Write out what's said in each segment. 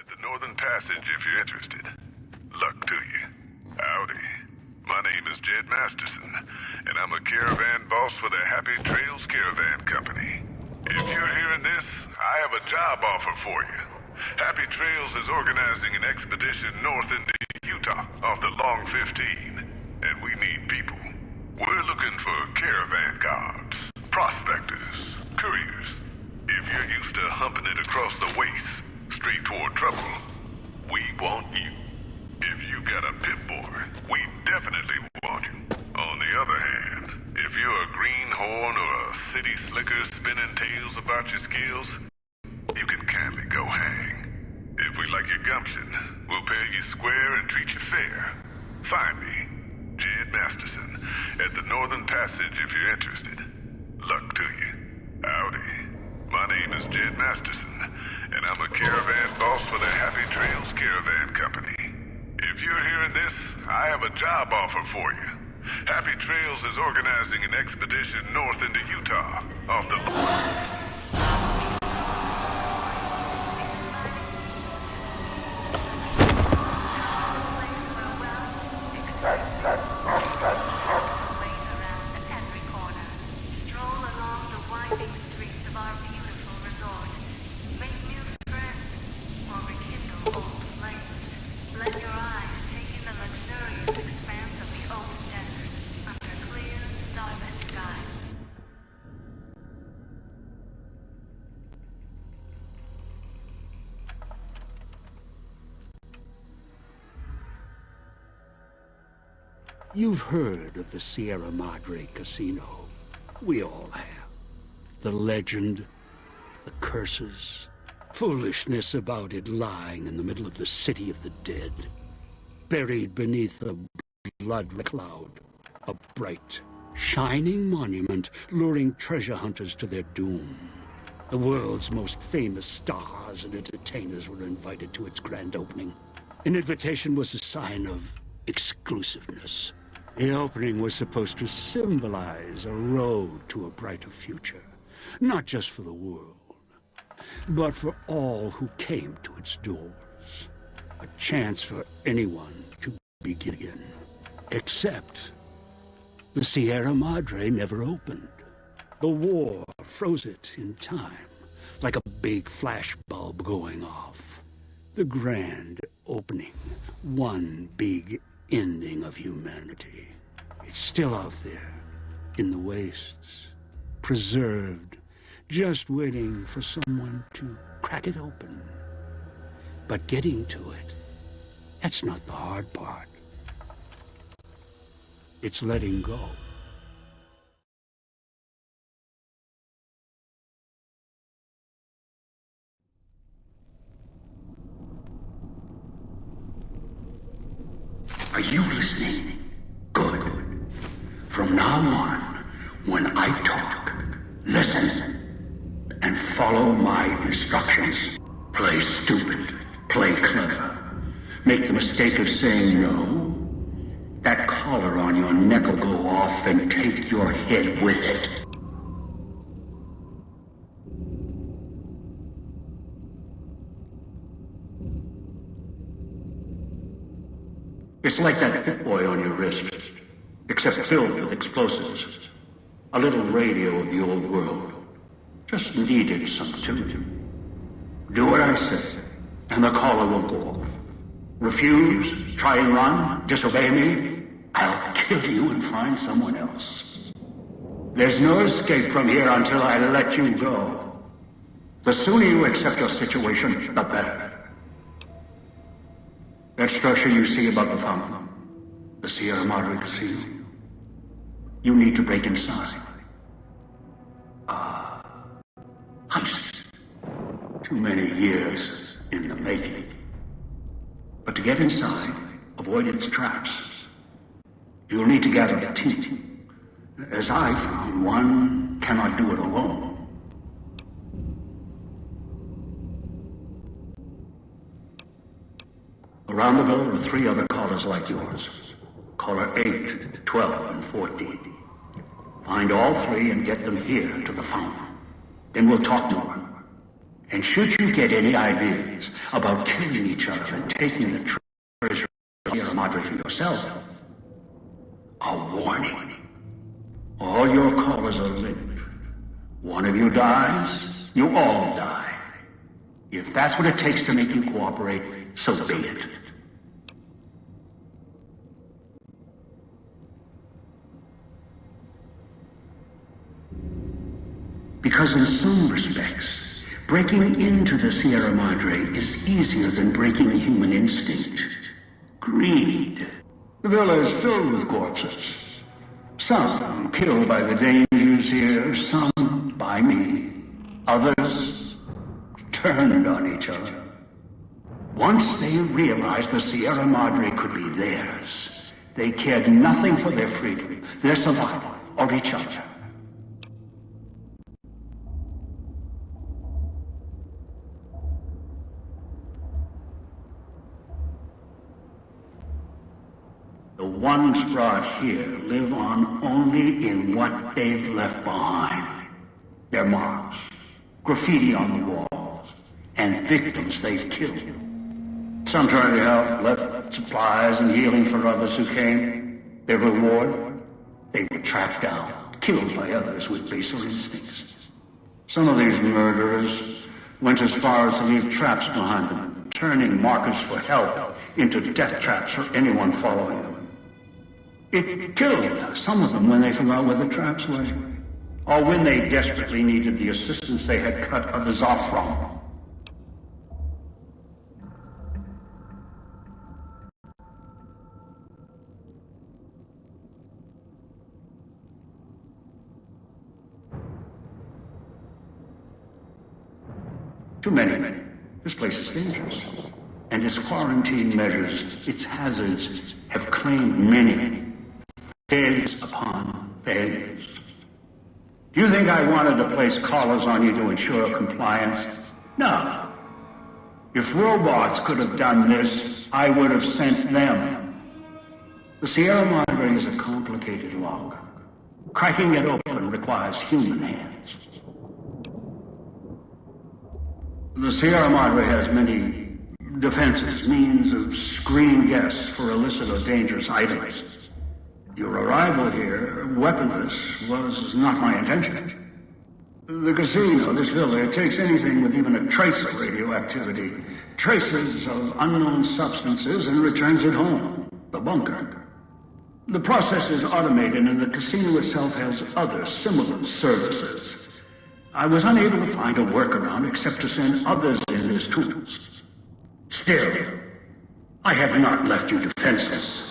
at the Northern Passage if you're interested. Luck to you. Howdy. My name is Jed Masterson, and I'm a caravan boss for the Happy Trails Caravan Company. If you're hearing this, I have a job offer for you. Happy Trails is organizing an expedition north into Utah off the Long 15, and we need people. We're looking for caravan guards, prospectors, couriers. If you're used to humping it across the waste, straight toward trouble, we want you. If you got a pit boy, we definitely want you. On the other hand, if you're a greenhorn or a city slicker spinning tales about your skills, you can kindly go hang. If we like your gumption, we'll pay you square and treat you fair. Find me, Jed Masterson, at the Northern Passage if you're interested. Luck to you. Howdy. My name is Jed Masterson, and I'm a caravan boss for the Happy Trails Caravan Company. If you're hearing this, I have a job offer for you. Happy Trails is organizing an expedition north into Utah off the... You've heard of the Sierra Madre Casino. We all have. The legend, the curses, foolishness about it lying in the middle of the city of the dead, buried beneath a blood cloud, a bright, shining monument luring treasure hunters to their doom. The world's most famous stars and entertainers were invited to its grand opening. An invitation was a sign of exclusiveness. The opening was supposed to symbolize a road to a brighter future, not just for the world, but for all who came to its doors. A chance for anyone to begin. Except the Sierra Madre never opened. The war froze it in time, like a big flash bulb going off. The grand opening, one big ending of humanity. It's still out there, in the wastes, preserved, just waiting for someone to crack it open. But getting to it, that's not the hard part. It's letting go. Are you listening? Good. From now on, when I talk, listen and follow my instructions. Play stupid, play clever. Make the mistake of saying no. That collar on your neck will go off and take your head with it. It's like that Pit Boy on your wrist, except filled with explosives. A little radio of the old world. Just needed some tuning. Do what I say, and the collar will go off. Refuse, try and run, disobey me, I'll kill you and find someone else. There's no escape from here until I let you go. The sooner you accept your situation, the better. That structure you see above the fountain, the Sierra Madre Casino, you need to break inside. Heist. Too many years in the making. But to get inside, avoid its traps, you'll need to gather a team. As I found, one cannot do it alone. Around the villa are 3 other callers like yours. Caller 8, 12, and 14. Find all 3 and get them here to the fountain. Then we'll talk more. And should you get any ideas about killing each other and taking the treasure of Sierra Madre for yourself, a warning. All your callers are linked. One of you dies, you all die. If that's what it takes to make you cooperate, so be it. Because in some respects, breaking into the Sierra Madre is easier than breaking human instinct. Greed. The villa is filled with corpses. Some killed by the dangers here, some by me. Others turned on each other. Once they realized the Sierra Madre could be theirs, they cared nothing for their freedom, their survival, or each other. The ones brought here live on only in what they've left behind. Their marks, graffiti on the walls, and victims they've killed. Some tried to help, left supplies and healing for others who came. Their reward? They were tracked down, killed by others with baser instincts. Some of these murderers went as far as to leave traps behind them, turning markers for help into death traps for anyone following them. It killed some of them when they forgot where the traps were, or when they desperately needed the assistance they had cut others off from. Too many. This place is dangerous. And its quarantine measures, its hazards, have claimed many. Failures upon failures. Do you think I wanted to place collars on you to ensure compliance? No. If robots could have done this, I would have sent them. The Sierra Madre is a complicated lock. Cracking it open requires human hands. The Sierra Madre has many defenses, means of screening guests for illicit or dangerous items. Your arrival here, weaponless, was not my intention. The casino, this villa, it takes anything with even a trace of radioactivity, traces of unknown substances, and returns it home, the bunker. The process is automated, and the casino itself has other similar services. I was unable to find a workaround except to send others in as tools. Still, I have not left you defenseless.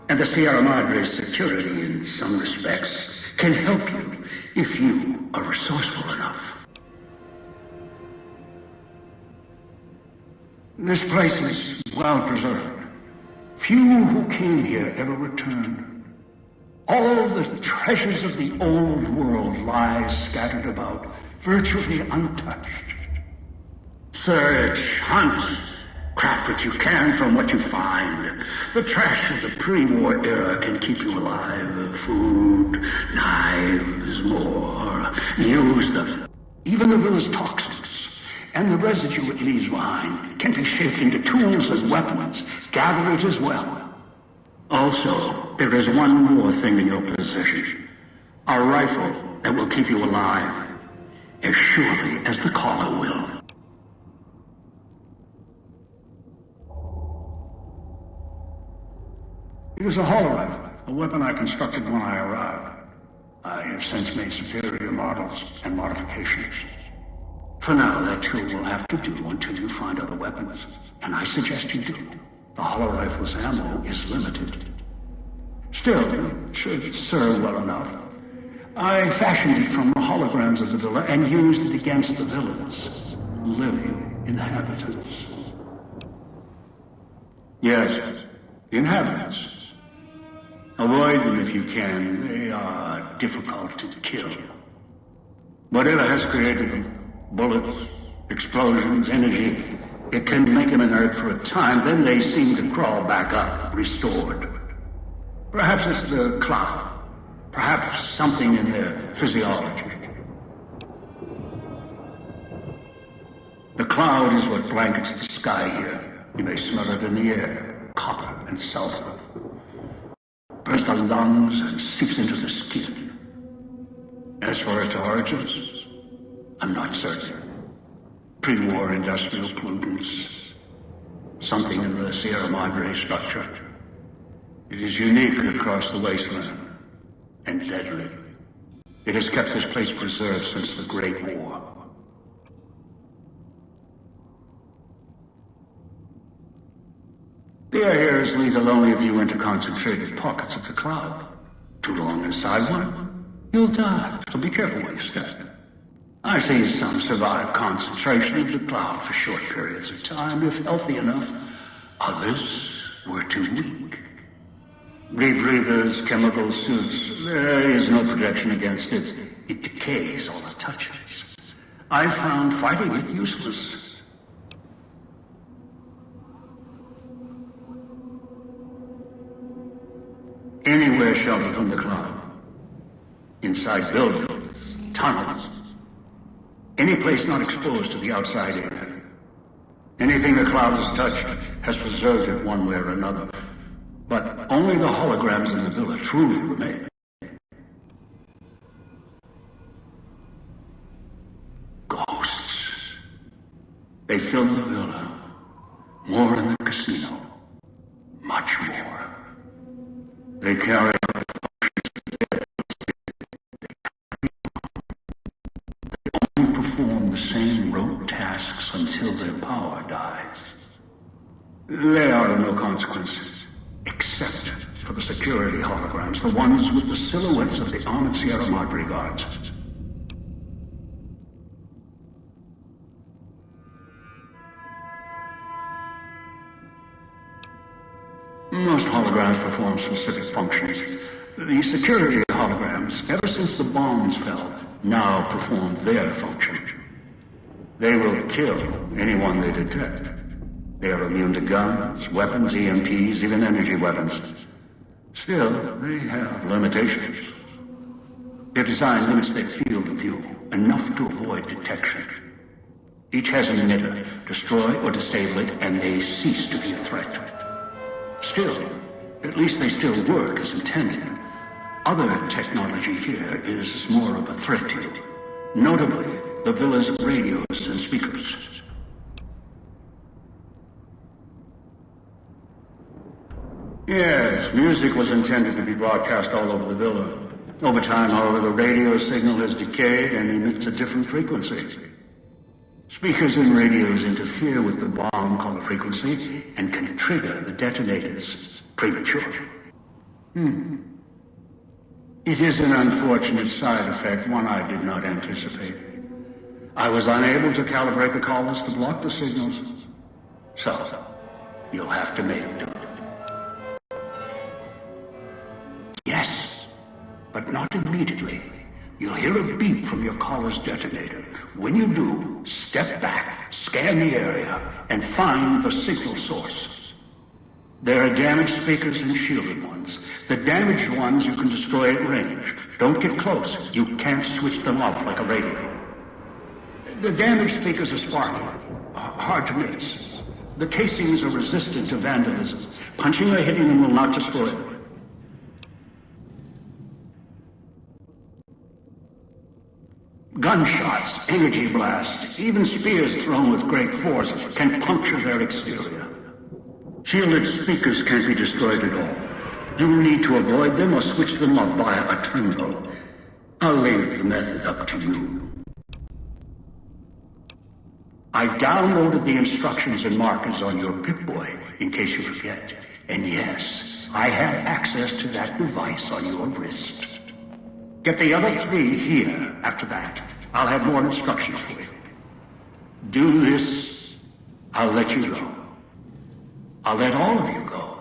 And the Sierra Madre's security, in some respects, can help you if you are resourceful enough. This place is well preserved. Few who came here ever returned. All the treasures of the old world lie scattered about, virtually untouched. Search, hunt, craft what you can from what you find. The trash of the pre-war era can keep you alive. Food, knives, more. Use them. Even the villa's toxins and the residue it leaves behind can be shaped into tools and weapons. Gather it as well. Also, there is one more thing in your possession. A rifle that will keep you alive. As surely as the caller will. It is a hollow rifle, a weapon I constructed when I arrived. I have since made superior models and modifications. For now, that too will have to do until you find other weapons. And I suggest you do. The hollow rifle's ammo is limited. Still, it should serve well enough. I fashioned it from the holograms of the villa and used it against the villa's living inhabitants. Yes, the inhabitants. Avoid them if you can. They are difficult to kill. Whatever has created them, bullets, explosions, energy, it can make them inert for a time, then they seem to crawl back up, restored. Perhaps it's the cloud. Perhaps something in their physiology. cloud is what blankets the sky here. You may smell it in the air, copper and sulfur. Bursts the lungs and seeps into the skin. As for its origins, I'm not certain. Pre-war industrial pollutants. Something in the Sierra Madre structure. It is unique across the wasteland, and deadly. It has kept this place preserved since the Great War. The air here is lethal only if you enter concentrated pockets of the cloud. Too long inside one, you'll die, so be careful where you step. I've seen some survive concentration of the cloud for short periods of time, if healthy enough. Others were too weak. Rebreathers, chemical suits, there is no protection against it. It decays all it touches. I found fighting it useless. Anywhere sheltered from the cloud. Inside buildings, tunnels. Any place not exposed to the outside air. Anything the cloud has touched has preserved it one way or another. But only the holograms in the villa truly remain. Ghosts. They fill the villa. More in the casino. Much more. They carry out the functions. They only perform the same rote tasks until their power dies. They are of no consequence. Except for the security holograms, the ones with the silhouettes of the armored Sierra Madre guards. Most holograms perform specific functions. The security holograms, ever since the bombs fell, now perform their function. They will kill anyone they detect. They are immune to guns, weapons, EMPs, even energy weapons. Still, they have limitations. Their design limits their field of view, enough to avoid detection. Each has an emitter. Destroy or disable it, and they cease to be a threat. Still, at least they still work as intended. Other technology here is more of a threat to you. Notably, the villa's radios and speakers. Yes, music was intended to be broadcast all over the villa. Over time, however, the radio signal has decayed and emits a different frequency. Speakers and radios interfere with the bomb caller frequency and can trigger the detonators prematurely. It is an unfortunate side effect, one I did not anticipate. I was unable to calibrate the callers to block the signals. So, you'll have to make do. Yes, but not immediately. You'll hear a beep from your caller's detonator. When you do, step back, scan the area, and find the signal source. There are damaged speakers and shielded ones. The damaged ones you can destroy at range. Don't get close. You can't switch them off like a radio. The damaged speakers are sparking, hard to miss. The casings are resistant to vandalism. Punching or hitting them will not destroy them. Gunshots, energy blasts, even spears thrown with great force can puncture their exterior. Shielded speakers can't be destroyed at all. You'll need to avoid them or switch them off via a terminal. I'll leave the method up to you. I've downloaded the instructions and markers on your Pip-Boy, in case you forget. And yes, I have access to that device on your wrist. Get the other 3 here after that. I'll have more instructions for you. Do this, I'll let you go. I'll let all of you go.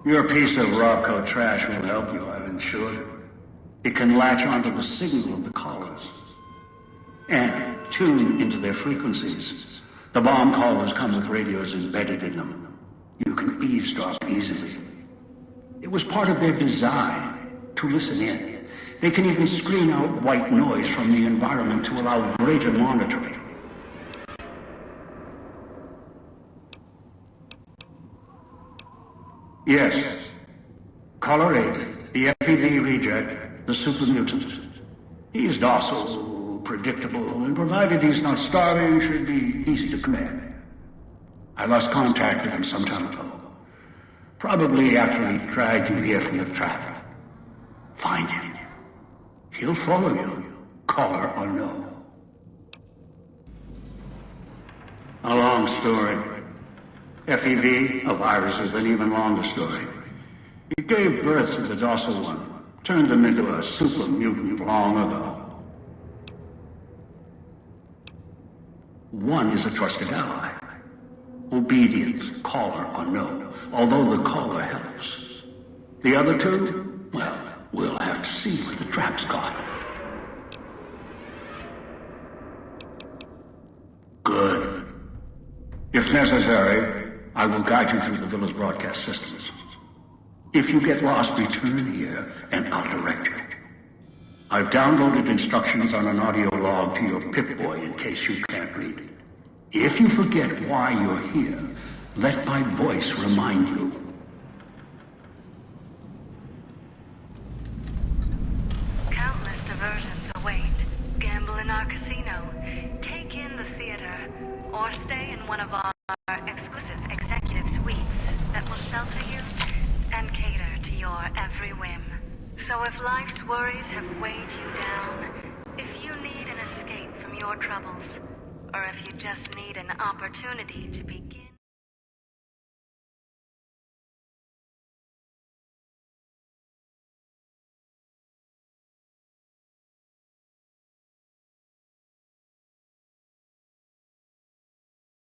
Your piece of Rocco trash will help you, I've ensured it. It can latch onto the signal of the callers and tune into their frequencies. The bomb callers come with radios embedded in them. You can eavesdrop easily. It was part of their design to listen in. They can even screen out white noise from the environment to allow greater monitoring. Yes. Caller 8, the FEV reject, the super mutant. He's docile, predictable, and provided he's not starving, should be easy to command. I lost contact with him some time ago. Probably after he dragged you here from the trap. Find him. He'll follow you, caller or no. A long story. FEV, a virus, is an even longer story. It gave birth to the docile one, turned them into a super mutant long ago. One is a trusted ally. Obedient, caller or no, although the caller helps. The other two, well, we'll have to see what the trap's got. Good. If necessary, I will guide you through the villa's broadcast systems. If you get lost, return here, and I'll direct you. I've downloaded instructions on an audio log to your Pip-Boy in case you can't read. If you forget why you're here, let my voice remind you. Countless diversions await. Gamble in our casino, take in the theater, or stay in one of our exclusive executive suites that will shelter you and cater to your every whim. So if life's worries have weighed you down, if you need an escape from your troubles, or if you just need an opportunity to begin